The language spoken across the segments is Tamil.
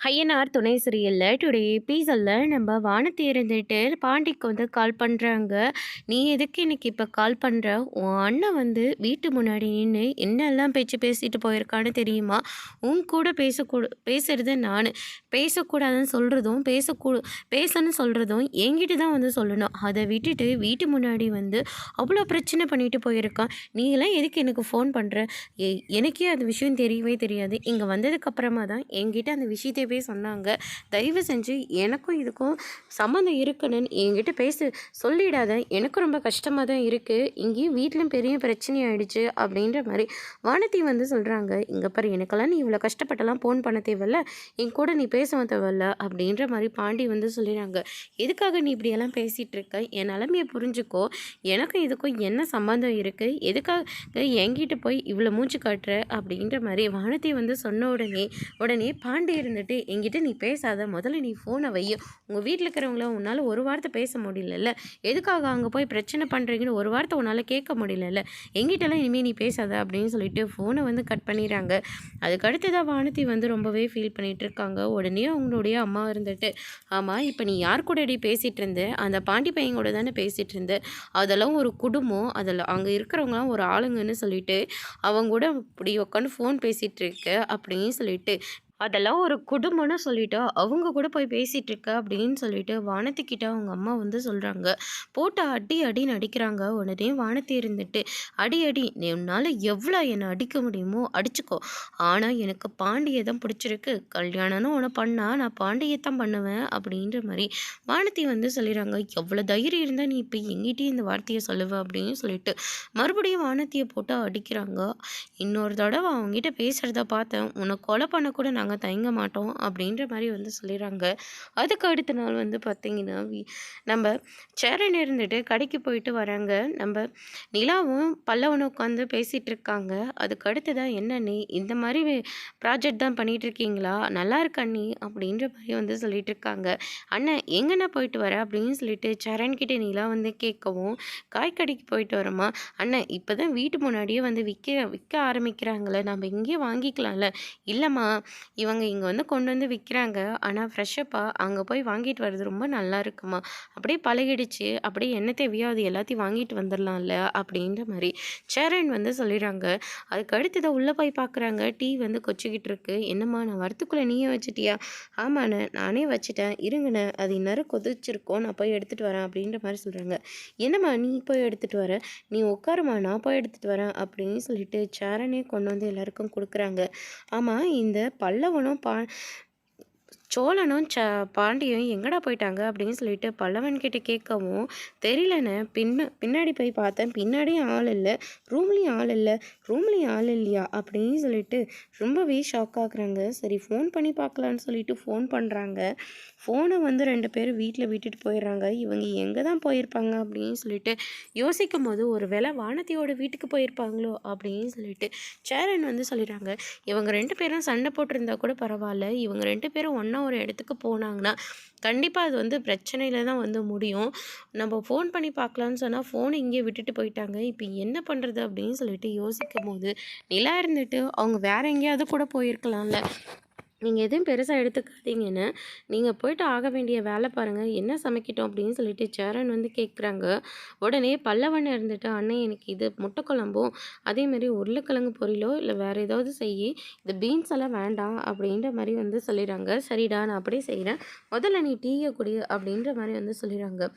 ஐயனார் துணை சீரியல்ல டுடே எபிசோட்ல நம்ம வானதி இருந்துட்டு பாண்டிக்கு வந்து கால் பண்ணுறாங்க. நீ எதுக்கு எனக்கு இப்போ கால் பண்ணுற? உன் அண்ணன் வந்து வீட்டு முன்னாடி நின்று என்னெல்லாம் பேச்சு பேசிட்டு போயிருக்கான்னு தெரியுமா? உன் கூட பேசுறது நான் பேசக்கூடாதுன்னு சொல்கிறதும் பேசணும்னு சொல்கிறதும் என்கிட்ட தான் வந்து சொல்லணும். அதை விட்டுட்டு வீட்டு முன்னாடி வந்து அவ்வளோ பிரச்சனை பண்ணிட்டு போயிருக்கான். நீங்களாம் எதுக்கு எனக்கு ஃபோன் பண்ணுற? எனக்கே அது விஷயம் தெரியவே தெரியாது. இங்கே வந்ததுக்கப்புறமா தான் என்கிட்ட அந்த விஷயத்தையே சொன்னாங்க. தயவு செஞ்சு எனக்கும் இதுக்கும் சம்மந்தம் இருக்குன்னு என்கிட்ட சொல்லிடாத. எனக்கும் ரொம்ப கஷ்டமாக தான் இருக்குது. இங்கேயும் வீட்டிலும் பெரிய பிரச்சனை ஆயிடுச்சு அப்படின்ற மாதிரி வானதி வந்து சொல்கிறாங்க. இங்கே பாரு, எனக்கெல்லாம் நீ இவ்வளோ கஷ்டப்பட்டெல்லாம் ஃபோன் பண்ண தேவையில்ல, என் கூட நீ பேச தேவையில்ல அப்படின்ற மாதிரி பாண்டி வந்து சொல்லிடுறாங்க. எதுக்காக நீ இப்படியெல்லாம் பேசிகிட்டு இருக்க? என் நிலமையை புரிஞ்சுக்கோ. எனக்கும் இதுக்கும் என்ன சம்மந்தம் இருக்குது? எதுக்காக என்கிட்ட போய் இவ்வளோ மூச்சு காட்டுற அப்படின்ற மாதிரி வானதி வந்து சொன்ன உடனே பாண்டி இருந்துட்டு, என்கிட்ட நீ பேசாத, முதல்ல நீ ஃபோனை வை. உங்கள் வீட்டில் இருக்கிறவங்கள உன்னால் ஒரு வார்த்தை பேச முடியலல்ல, எதுக்காக அங்கே போய் பிரச்சனை பண்ணுறீங்கன்னு ஒரு வார்த்தை உன்னால் கேட்க முடியலல்ல, எங்கிட்டலாம் இனிமேல் நீ பேசாத அப்படின்னு சொல்லிட்டு ஃபோனை வந்து கட் பண்ணிடுறாங்க. அதுக்கடுத்து தான் வானதி வந்து ரொம்பவே ஃபீல் பண்ணிகிட்டு இருக்காங்க. உடனே அவங்களுடைய அம்மா இருந்துட்டு, ஆமாம், இப்போ நீ யார் கூட பேசிகிட்டு இருந்த? அந்த பாண்டி பையன் கூட தானே பேசிகிட்டு இருந்த? அதெல்லாம் ஒரு குடும்பம், அதில் அங்கே இருக்கிறவங்களாம் ஒரு ஆளுங்கன்னு சொல்லிட்டு அவங்க கூட இப்படி உட்காந்து ஃபோன் பேசிகிட்டு இருக்க அப்படின்னு சொல்லிட்டு, அதெல்லாம் ஒரு குடும்பம்னு சொல்லிட்டு அவங்க கூட போய் பேசிகிட்டு இருக்க அப்படின்னு சொல்லிட்டு வானத்திக்கிட்ட அவங்க அம்மா வந்து சொல்கிறாங்க. போட்டு அடி அடின்னு அடிக்கிறாங்க. உடனே வானத்தி இருந்துட்டு, அடி அடி, நீ உன்னால் எவ்வளோ என்னை அடிக்க முடியுமோ அடிச்சுக்கோ, ஆனால் எனக்கு பாண்டியை தான் பிடிச்சிருக்கு, கல்யாணம்னு உன்னை பண்ணால் நான் பாண்டியை தான் பண்ணுவேன் அப்படின்ற மாதிரி வானத்தி வந்து சொல்லிடுறாங்க. எவ்வளோ தைரியம் இருந்தால் நீ இப்போ எங்கிட்டே இந்த வார்த்தையை சொல்லுவ அப்படின்னு சொல்லிட்டு மறுபடியும் வானத்தியை போட்டு அடிக்கிறாங்க. இன்னொரு தடவை அவங்ககிட்ட பேசுகிறத பார்த்தேன், உன்னை கொலை பண்ண கூட நாங்கள் தயங்க மாட்டோம் அப்படின்ற மாதிரி வந்து சொல்லிடுறாங்க. அதுக்கு அடுத்த நாள் வந்து பார்த்திங்கன்னா நம்ம சேரன் இருந்துட்டு கடைக்கு போயிட்டு வராங்க. நம்ம நிலாவும் பல்லவனும் உட்காந்து பேசிகிட்டு இருக்காங்க. அதுக்கு அடுத்ததான், என்ன நீ இந்த மாதிரி ப்ராஜெக்ட் தான் பண்ணிகிட்டு இருக்கீங்களா, நல்லா இருக்க அண்ணி அப்படின்ற மாதிரி வந்து சொல்லிட்டு இருக்காங்க. அண்ணன் எங்கண்ணா போயிட்டு வர அப்படின்னு சொல்லிட்டு சரண்கிட்ட நிலா வந்து கேட்கவும், காய்கடைக்கு போயிட்டு வரமா அண்ணன், இப்போ தான் வீட்டு முன்னாடியே வந்து விற்க ஆரம்பிக்கிறாங்களே, நம்ம இங்கேயே வாங்கிக்கலாம்ல. இல்லைம்மா, இவங்க இங்கே வந்து கொண்டு வந்து விற்கிறாங்க, ஆனால் ஃப்ரெஷ்ஷப்பாக அங்கே போய் வாங்கிட்டு வர்றது ரொம்ப நல்லா இருக்குமா, அப்படியே பழகிடுச்சு, அப்படியே என்ன தேவையோ அது எல்லாத்தையும் வாங்கிட்டு வந்துடலாம்ல அப்படின்ற மாதிரி சேரன் வந்து சொல்லிடுறாங்க. அதுக்கு அடுத்ததை உள்ளே போய் பார்க்குறாங்க. டீ வந்து கொச்சிக்கிட்டு இருக்கு. என்னம்மா, நான் வரத்துக்குள்ளே நீயே வச்சிட்டியா? ஆமாண்ணே, நானே வச்சுட்டேன், இருங்கண்ணே, அது இந்நேரம் கொதிச்சிருக்கோம், நான் போய் எடுத்துகிட்டு வரேன் அப்படின்ற மாதிரி சொல்கிறாங்க. என்னம்மா நீ போய் எடுத்துகிட்டு வர, நீ உட்காருமா, நான் போய் எடுத்துகிட்டு வரேன் அப்படின்னு சொல்லிட்டு சேரனே கொண்டு வந்து எல்லாருக்கும் கொடுக்குறாங்க. ஆமாம், இந்த பல்லவனும் சோழனும் பாண்டியும் எங்கடா போயிட்டாங்க அப்படின்னு சொல்லிட்டு பல்லவன்கிட்ட கேட்கவும், தெரியலண்ணே, பின்னாடி போய் பார்த்தேன், பின்னாடியும் ஆள் இல்லை, ரூம்லேயும் ஆள் இல்லையா அப்படின்னு சொல்லிட்டு ரொம்பவே ஷாக் ஆகுறாங்க. சரி, ஃபோன் பண்ணி பார்க்கலான்னு சொல்லிட்டு ஃபோன் பண்ணுறாங்க. ஃபோனை வந்து 2 பேரும் வீட்டில் விட்டுட்டு போயிடுறாங்க. இவங்க எங்கே தான் போயிருப்பாங்க அப்படின்னு சொல்லிட்டு யோசிக்கும் போது, ஒரு வேளை வானதியோட வீட்டுக்கு போயிருப்பாங்களோ அப்படின்னு சொல்லிட்டு சேரன் வந்து சொல்லிடுறாங்க. இவங்க 2 பேரும் சண்டை போட்டிருந்தா கூட பரவாயில்ல, இவங்க 2 பேரும் ஒன்றா ஒரு இடத்துக்கு போனாங்கன்னா கண்டிப்பாக அது வந்து பிரச்சனையில் தான் வந்து முடியும். நம்ம ஃபோன் பண்ணி பார்க்கலான்னு சொன்னால் ஃபோனை இங்கே விட்டுட்டு போயிட்டாங்க, இப்போ என்ன பண்ணுறது அப்படின்னு சொல்லிட்டு யோசிக்கும் போது, நிலா இருந்துட்டு அவங்க வேற எங்கேயாவது கூட போயிருக்கலாம்ல, நீங்கள் எதுவும் பெருசாக எடுத்துக்காதீங்கன்னு, நீங்கள் போய்ட்டு ஆக வேண்டிய வேலை பாருங்கள், என்ன சமைக்கட்டும் அப்படின்னு சொல்லிட்டு சேரன் வந்து கேட்குறாங்க. உடனே பல்லவன் இருந்துட்டு, அண்ணன் எனக்கு இது முட்டை குழம்பும் அதேமாரி உருளைக்கிழங்கு பொரியலோ இல்லை வேறு ஏதாவது செய்யி, இந்த பீன்ஸ் எல்லாம் வேண்டாம் அப்படின்ற மாதிரி வந்து சொல்லிடுறாங்க. சரிடா, நான் அப்படியே செய்கிறேன், முதல்ல நீ டீயை குடி அப்படின்ற மாதிரி வந்து சொல்லிடுறாங்க.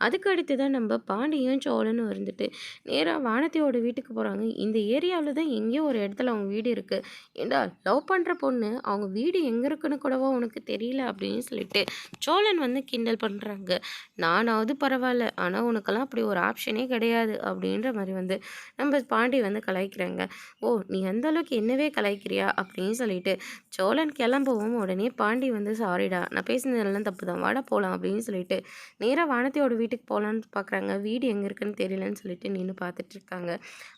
அதுக்கு அடுத்து தான் நம்ம பாண்டியும் சோழனும் இருந்துட்டு நேராக வானதியோட வீட்டுக்கு போகிறாங்க. இந்த ஏரியாவில் தான் எங்கேயோ ஒரு இடத்துல அவங்க வீடு இருக்குது. ஏண்டா, லவ் பண்ணுற பொண்ணு அவங்க வீடு எங்கே இருக்குன்னு கூடவா உனக்கு தெரியல அப்படின்னு சொல்லிட்டு சோழன் வந்து கிண்டல் பண்ணுறாங்க. நானாவது பரவாயில்ல, ஆனால் உனக்கெல்லாம் அப்படி ஒரு ஆப்ஷனே கிடையாது அப்படின்ற மாதிரி வந்து நம்ம பாண்டி வந்து கலாய்க்கிறாங்க. ஓ, நீ அந்த அளவுக்கு என்னவே கலாய்க்கிறியா அப்படின்னு சொல்லிட்டு சோழன் கிளம்பவும், உடனே பாண்டி வந்து சாரிடா, நான் பேசினதெல்லாம் தப்பு தான், வாடா போகலாம் அப்படின்னு சொல்லிட்டு நேராக வானதியோட வீட்டுக்கு போகலான்னு பார்க்குறாங்க. வீடு எங்கே இருக்குன்னு தெரியலன்னு சொல்லிட்டு நின்று பார்த்துட்ருக்காங்க.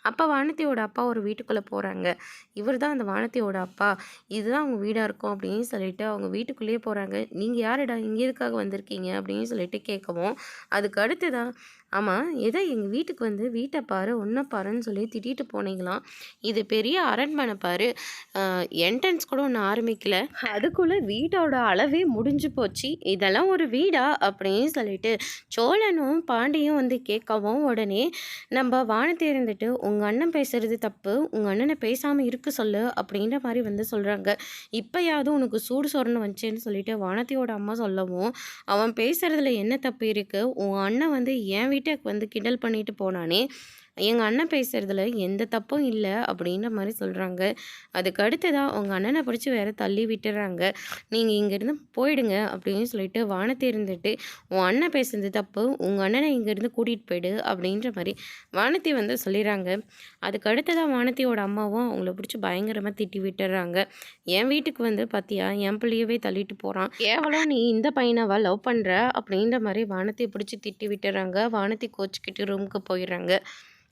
அப்போ வானதியோட அப்பா ஒரு வீட்டுக்குள்ளே போகிறாங்க. இவர் தான் அந்த வானதியோட அப்பா, இதுதான் அவங்க வீடாக இருக்கும் அப்படின்னு சொல்லிட்டு அவங்க வீட்டுக்குள்ளேயே போகிறாங்க. நீங்கள் யாருடா, இங்கே எதுக்காக வந்திருக்கீங்க அப்படின்னு சொல்லிட்டு கேட்கவும், அதுக்கு அடுத்து தான் ஆமா, ஏதோ எங்க வீட்டுக்கு வந்து வீட்ட பாரு, உன்ன பாருன்னு சொல்லி திட்டிட்டு போனீங்களாம். இது பெரிய அரண்மனை பாரு. என்ட்ரன்ஸ் கூட ஒண்ணு ஆரம்பிக்கல. அதுக்குள்ள வீட்டோட அளவே முடிஞ்சு போச்சு. இதெல்லாம் ஒரு வீடா? அப்படின்னு சொல்லிட்டு சோழனும், பாண்டியும் வந்து கேட்கவும், உடனே நம்ப வானதி இருந்துட்டு, "உங்க அண்ணன் பேசுறது தப்பு. உங்க அண்ணன பேசாம இருக்க சொல்லு." அப்படின்ற மாரி வந்து சொல்றாங்க. "இப்பயாவது உனக்கு சூடு சொரணம் வந்துச்சேன்னு" சொல்லிட்டு வானதியோட அம்மா சொல்லவும், "அவன் பேசுறதுல என்ன தப்பு இருக்கு? உன் அண்ணன் வந்து என் வீட்ட வந்து கிண்டல் பண்ணிட்டு போனானே! எங்க அண்ணன் பேசுறதுல எந்த தப்பும் இல்ல." அப்படின்ற மாரி சொல்றாங்க. அதுக்கு அடுத்ததா உங்க அண்ணன பிடிச்சு வேற தள்ளி விட்டுர்றாங்க. "நீங்க இங்கேருந்து போயிடுங்க." அப்படின்னு சொல்லிட்டு வானதி இருந்துட்டு, "உன் அண்ணன் பேசுனது தப்பு. உங்க அண்ணன இங்கேருந்து கூட்டிட்டு போயிடு." அப்படின்ற மாரி வானதி வந்து சொல்லிர்றாங்க. அதுக்கு அடுத்ததா வானதியோட அம்மாவும் அவங்கள பிடிச்சு பயங்கரமா திட்டி விட்டுர்றாங்க. "என் வீட்டுக்கு வந்து பாத்தியா, என் பிள்ளையவே தள்ளிட்டு போறான். கேவலம் நீ இந்த பையனவா லவ் பண்ற?" அப்படின்ற மாரி வானதிய பிடிச்சு திட்டி விட்டுர்றாங்க. வானதி கோச்சுக்கிட்டு ரூமுக்கு போயிர்றாங்க.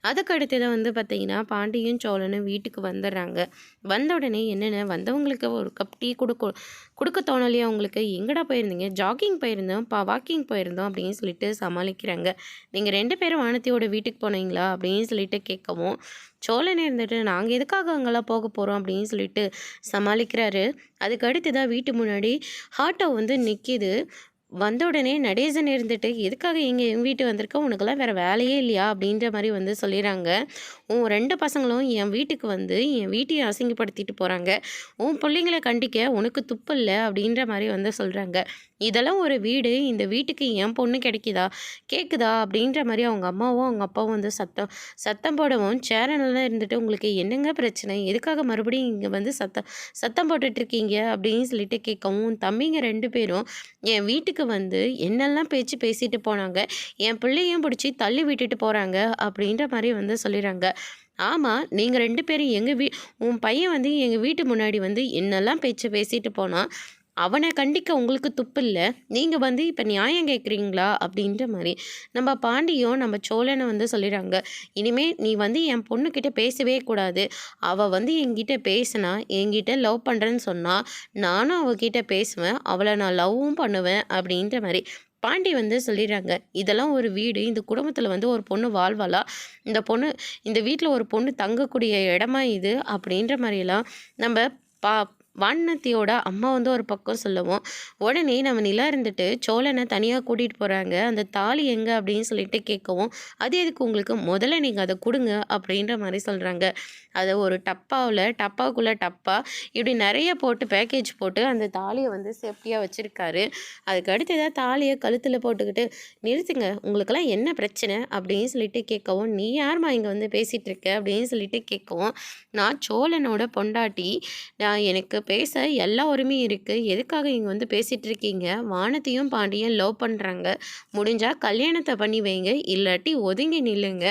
அதுக்கு அடுத்ததா வந்து பார்த்தீங்கன்னா, பாண்டியும், சோழனும் வீட்டுக்கு வந்துர்றாங்க. வந்த உடனே என்னென்ன வந்தவங்களுக்கு ஒரு கப் டீ குடுக்க தோணலையா உங்களுக்கு? "எங்கடா போயிருந்தீங்க?" "ஜாகிங் போயிருந்தோம், வாக்கிங் போயிருந்தோம்." அப்படின்னு சொல்லிட்டு சமாளிக்கிறாங்க. "நீங்க 2 பேரும் வானதியோட வீட்டுக்கு போனீங்களா?" அப்படின்னு சொல்லிட்டு கேட்கவும், சோழன் இருந்துட்டு, "நாங்க எதுக்காக அங்கலாம் போக போறோம்?" அப்படின்னு சொல்லிட்டு சமாளிக்கிறாரு. அதுக்கு அடுத்ததா வீட்டு முன்னாடி ஆட்டோ வந்து நிக்கிது. வந்த உடனே நடேசன் இருந்துட்டு, "எதுக்காக என் வீட்டு வந்திருக்க? உனக்கெல்லாம் வேற வேலையே இல்லையா?" அப்படின்ற மாரி வந்து சொல்லிர்றாங்க. "உன் 2 பசங்களும் என் வீட்டுக்கு வந்து என் வீட்டையும் அசிங்கப்படுத்திட்டு போறாங்க. உன் புள்ளைங்கள கண்டிக்க உனக்கு துப்பு இல்ல." அப்படின்ற மாரி வந்து சொல்றாங்க. "இதெல்லாம் ஒரு வீடு. இந்த வீட்டுக்கு என் பொண்ணு கிடைக்குதா? கேட்குதா?" அப்படின்ற மாரி அவங்க அம்மாவும், அவங்க அப்பாவும் வந்து சத்தம் சத்தம் போடவும், சேரன்லாம் இருந்துட்டு, "உங்களுக்கு என்னங்க பிரச்சனை? எதுக்காக மறுபடியும் இங்க வந்து சத்தம் சத்தம் போட்டுட்ருக்கீங்க?" அப்படின்னு சொல்லிட்டு கேட்கவும், தம்பிங்க 2 பேரும் என் வீட்டுக்கு வந்து என்னெல்லாம் பேச்சு பேசிட்டு போனாங்க. என் பிள்ளையும் பிடிச்சி தள்ளி விட்டுட்டு போறாங்க." அப்படின்ற மாரி வந்து சொல்லிர்றாங்க. "ஆமா, நீங்க 2 பேரும் உன் பையன் வந்து எங்க வீட்டு முன்னாடி வந்து என்னெல்லாம் பேச்சு பேசிட்டு போனான். அவன கண்டிக்க உங்களுக்கு துப்பில்ல. நீங்க வந்து இப்ப நியாயம் கேட்குறீங்களா?" அப்படின்ற மாரி நம்ம பாண்டியும், நம்ம சோழனும் வந்து சொல்லிர்றாங்க. "இனிமே நீ வந்து என் பொண்ணுகிட்ட பேசவே கூடாது. அவ வந்து என்கிட்ட பேசுனா, என்கிட்ட லவ் பண்றேன்னு சொன்னா, நானும் அவகிட்ட பேசுவேன். அவள நான் லவ்வும் பண்ணுவேன்." அப்படின்ற மாரி பாண்டி வந்து சொல்லிர்றாங்க. "இதெல்லாம் ஒரு வீடு. இந்த குடும்பத்தில வந்து ஒரு பொண்ணு வாழ்வாளா? இந்த வீட்ல ஒரு பொண்ணு தங்கக்கூடிய இடமா இது?" அப்படின்ற மாரியெல்லாம் நம்ம பா வானதியோட அம்மா வந்து ஒரு பக்கம் சொல்லவும், உடனே நம்ம நிலா இருந்துட்டு சோழன தனியா கூட்டிட்டு போறாங்க. "அந்த தாலி எங்க?" அப்படின்னு சொல்லிட்டு கேட்கவும், "அது எதுக்கு உங்களுக்கு? முதல்ல நீங்க அத குடுங்க." அப்படின்ற மாரி சொல்றாங்க. அத ஒரு டப்பாவுக்குள்ள டப்பா இப்படி நெறைய போட்டு பேக்கேஜ் போட்டு அந்த தாலிய வந்து சேஃப்டியா வச்சிருக்காரு. அதுக்கு அடுத்ததா தாலிய கழுத்துல போட்டுக்கிட்டு, "நிறுத்துங்க. உங்களுக்கெல்லாம் என்ன பிரச்சனை?" அப்படின்னு சொல்லிட்டு கேட்கவும், "நீ யாரும்மா இங்க வந்து பேசிட்டு இருக்க?" அப்படின்னு சொல்லிட்டு கேட்கவும், "நான் சோழனோட பொண்டாட்டி. எனக்கு பேச எல்லா உரிமையும் இருக்கு. எதுக்காக இங்க வந்து பேசிட்டு இருக்கீங்க? வானதியும் பாண்டியும் லவ் பண்றாங்க. முடிஞ்சா கல்யாணத்த பண்ணி வைங்க. இல்லாட்டி ஒதுங்கி நில்லுங்க.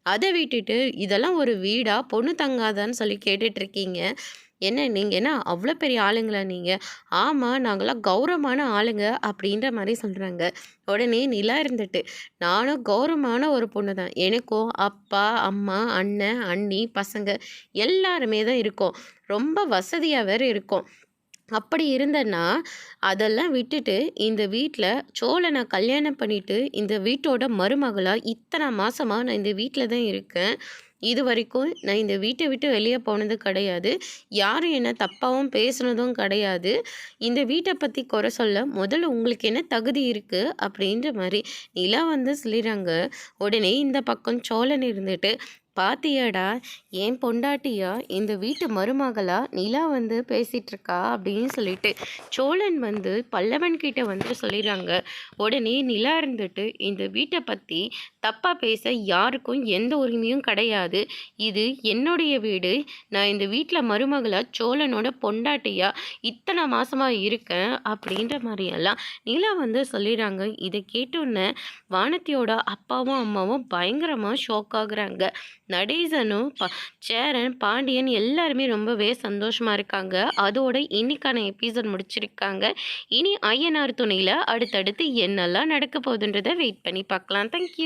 அத விட்டுட்டு இதெல்லாம் ஒரு வீடா? பொண்ணு தங்காதான்னு சொல்லி கேட்டுட்டு இருக்கீங்க. நீங்க என்ன அவ்ளோ பெரிய ஆளுங்களா நீங்க?" "ஆமா, நாங்கலாம் கௌரவமான ஆளுங்க." அப்படின்ற மாரி சொல்றாங்க. உடனே நிலா இருந்துட்டு, "நானும் கௌரவமான ஒரு பொண்ணு தான். எனக்கும் அப்பா, அம்மா, அண்ணன், அண்ணி, பசங்க எல்லாருமே தான் இருக்கோம். ரொம்ப வசதியா வேற இருக்கோம். அப்படி இருந்தேன்னா, அதெல்லாம் விட்டுட்டு இந்த வீட்ல சோழன கல்யாணம் பண்ணிட்டு, இந்த வீட்டோட மருமகளா இத்தன மாசமா நான் இந்த வீட்ல தான் இருக்கேன். இதுவரைக்கும் நான் இந்த வீட்ட விட்டு வெளிய போனது கிடையாது. யாரும் என்ன தப்பாவும் பேசுனதும் கிடையாது. இந்த வீட்ட பத்தி குறை சொல்ல முதல்ல உங்களுக்கு என்ன தகுதி இருக்கு?" அப்படின்ற மாரி நிலா வந்து சொல்லிர்றாங்க. உடனே இந்த பக்கம் சோழன் இருந்துட்டு, "பாத்தியாடா, என் பொண்டாட்டியா இந்த வீட்டு மருமகளா நிலா வந்து பேசிகிட்ருக்கா?" அப்படின்னு சொல்லிட்டு சோழன் வந்து பல்லவன் கிட்ட வந்து சொல்லிடுறாங்க. உடனே நிலா இருந்துட்டு, "இந்த வீட்டை பற்றி தப்பாக பேச யாருக்கும் எந்த உரிமையும் கிடையாது. இது என்னுடைய வீடு. நான் இந்த வீட்டில் மருமகளா சோழனோட பொண்டாட்டியா இத்தனை மாசமா இருக்கேன்." அப்படின்ற மாதிரியெல்லாம் நிலா வந்து சொல்லிடுறாங்க. இதை கேட்டோன்னே வானதியோட அப்பாவும் அம்மாவும் பயங்கரமாக ஷாக் ஆகுறாங்க. நடேசனும் சேரன், பாண்டியன் எல்லாருமே ரொம்பவே சந்தோஷமா இருக்காங்க. அதோட இன்னைக்கான எபிசோட் முடிச்சிருக்காங்க. இனி ஐயனார் துணையில அடுத்தடுத்து என்னெல்லாம் நடக்க போகுதுன்றத வெயிட் பண்ணி பார்க்கலாம். Thank you.